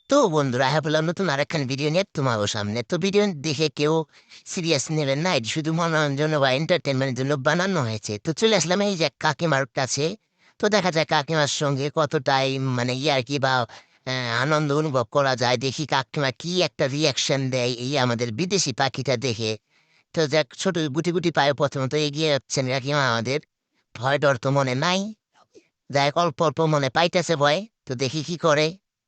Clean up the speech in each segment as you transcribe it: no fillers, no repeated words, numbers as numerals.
তো বন্ধুরা বললাম নতুন আরেকখান ভিডিও নিয়ে তোমার সামনে তো ভিডিও দেখে কেউ সিরিয়াস নেবেন না, এটি শুধু মনোরঞ্জন বা এন্টারটেনমেন্টের জন্য বানানো হয়েছে। তো চলে আসলাম এই যে কাকিমার কাছে। তো দেখা যায় কাকিমার সঙ্গে কতটাই মানে ইয়ার্কি বা আনন্দ অনুভব করা যায়, দেখি কাকিমা কি একটা রিয়াকশন দেয় এই আমাদের বিদেশি পাখিটা দেখে। তো যাক, ছোট গুটি গুটি পায়ে প্রথমত এগিয়ে যাচ্ছেন কাকিমা আমাদের। ভয় ডর তো মনে নাই, দেখ অল্প অল্প মনে পাইতেছে ভয়। তো দেখি কি করে।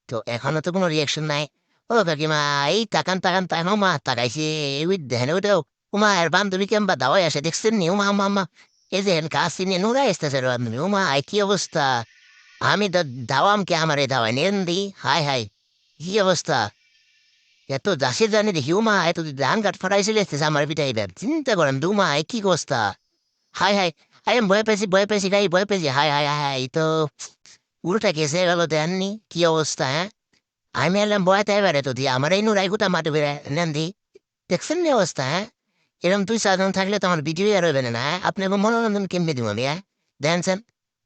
তো এখনো তো কোনো রিয়াকশন নাই। ও কাকিমা, এই তাকান তাকান তাকান, ও মা তাকাইছে। ওই দেখেন ওইটাও। উমা আর বান্ধবী কেমবা দাওয়াই আসে দেখছেন নি? উমা মা মা, এই যে কাশি নিয়ে নুরাই আসতেছে রে বান্ধবী। উমা আই কি অবস্থা! আমি দাওয়াম কে আমারে দাওয়াই নেন দি। হাই হাই, কি অবস্থা! এত দাসে জানি দেখি উমা এত ধান কাঠ ফাটাইছিল আমার পিঠাইবার, চিন্তা করেন দুমা কি অবস্থা! হাই হাই, আমি ভয় পেয়েছি ভাই, ভয় পেয়েছি। হাই হাই হাই হাই, তো উল্টা কেসে গেল দেননি, কি অবস্থা! হ্যাঁ, আমি এলাম ভয়তে এবারে তো দিয়ে আমার এই নুরাই গুতা মাটি বেড়ে নেন দি। দেখছেন নি অবস্থা? হ্যাঁ, এরকম দুই চারজন থাকলে তো আমার ভিডিও আর হইবে না। হ্যাঁ, আপনি মনোরঞ্জন কেমনি দিব আমি? হ্যাঁ, দেখছেন,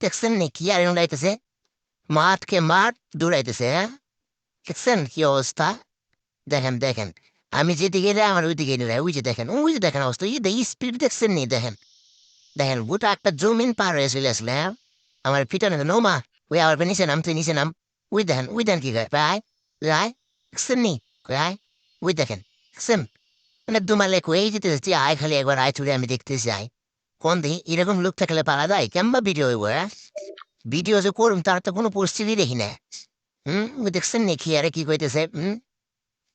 দেখছেন নি কি আর উড়াইতেছে? মাঠকে মাঠ দৌড়াইতেছে। হ্যাঁ, দেখছেন কি অবস্থা? দেখেন দেখেন, আমি যেদিকে এলে আমার ওইদিকে নিলে ওই যে দেখেন, ওই যে দেখেন অবস্থা, এই স্পিড দেখছেন নি? দেখেন দেখেন, গোটা একটা জমিন পার হয়ে চলে আসলে। হ্যাঁ, আমার পিছনে নো মা, ওই আবার নিচে নাম, তুই নিচে নাম। ওই দেন কি গায় রায়, রায়, দেখছেন নি? রায়, ওই দেখেন, দেখছেন? মানে দুমালে কই যেতে যাচ্ছি, আয় খালি একবার আয় চুড়ে আমি দেখতে চাই। কোন দিকে এরকম লোক থাকলে পারা যায় কেমবা ভিডিও হইব? হ্যাঁ, ভিডিও যে করুন তার তো কোনো পরিস্থিতি দেখি না। ওই দেখছেন নি কি আরে কি কইতেছে?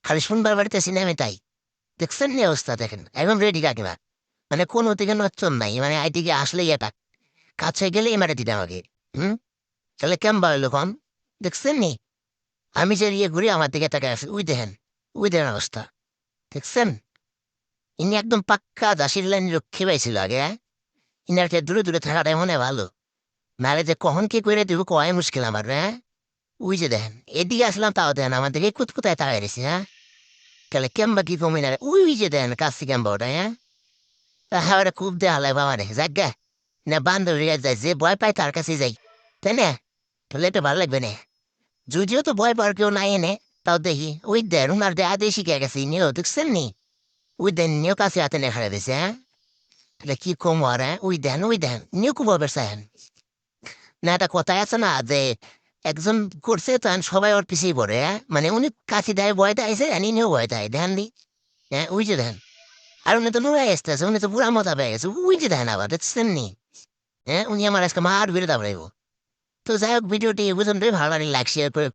খালি শুনবার বাড়িতে সিনেমা তাই। দেখছেন নি অবস্থা? দেখেন একদম রেডি কাকিমা, মানে কোনো দিকে নচ্চন নাই, মানে আইদিকে আসলেই এটা কাছে গেলেই মারে দিতে আমাকে। হুম, তাহলে কেমন হইলো কম? দেখছেন নি? আমি যে ইয়ে ঘুরি আমার দিকে তাকে আসে, উই দেখেন, উই দেখেন অবস্থা, দেখছেন? ইনি একদম পাক্কা দাসির লাইন রক্ষী পাইছিল আগে। হ্যাঁ, ইনার চেয়ে দূরে দূরে থাকাটাই মনে হয় ভালো। নাহলে যে কখন কি করে দিব কয় মুশকিল আমার। হ্যাঁ, উই যে দেখেন, এদিকে আসলাম তাও দেন আমার দিকে কুতকুতায় তাকাই রয়েছে। হ্যাঁ, তাহলে কেমবা কি কমি না? উই যে দেন কাশি কেমবা ওটা। হ্যাঁ, হ্যাঁ, ওটা খুব দেওয়া লাগবে আমার যাক গে। না বান্ধবী যায় যে ভয় পায় তার কাছে যাই, তাই না? তাহলে এটা ভালো লাগবে না। যদিও তো ভয় পাওয়ার কেউ নাই এনে, তাও দেখি ওই দেন উনার দেয়া দিয়ে শিখে গেছে নিও, দেখছেন নি? ওই দেন নিও কাছে হাতে নেখা দিছে। হ্যাঁ, তাহলে কি কম আর? হ্যাঁ, ওই দেন নিও খুব অবস্থায়। না একটা কথাই আছে না যে একজন করছে তখন সবাই ওর পিছিয়ে পড়ে। হ্যাঁ, মানে উনি কাছে দেয় ভয় দেয়ছে, আর ইনিও ভয় দেয় ধ্যান দি। হ্যাঁ, ওই যে দেন, আর উনি তো নুয়ে আসতেছে, উনি তো পুরা মজা পেয়ে গেছে। ওই যে দেন আবার, দেখছেন নি? হ্যাঁ, উনি আমার আজকে মার বেরো দাঁড়াইব। তো যাই হোক, ভিডিওটি বুঝুন ভালো লাগলে লাইক শেয়ার করে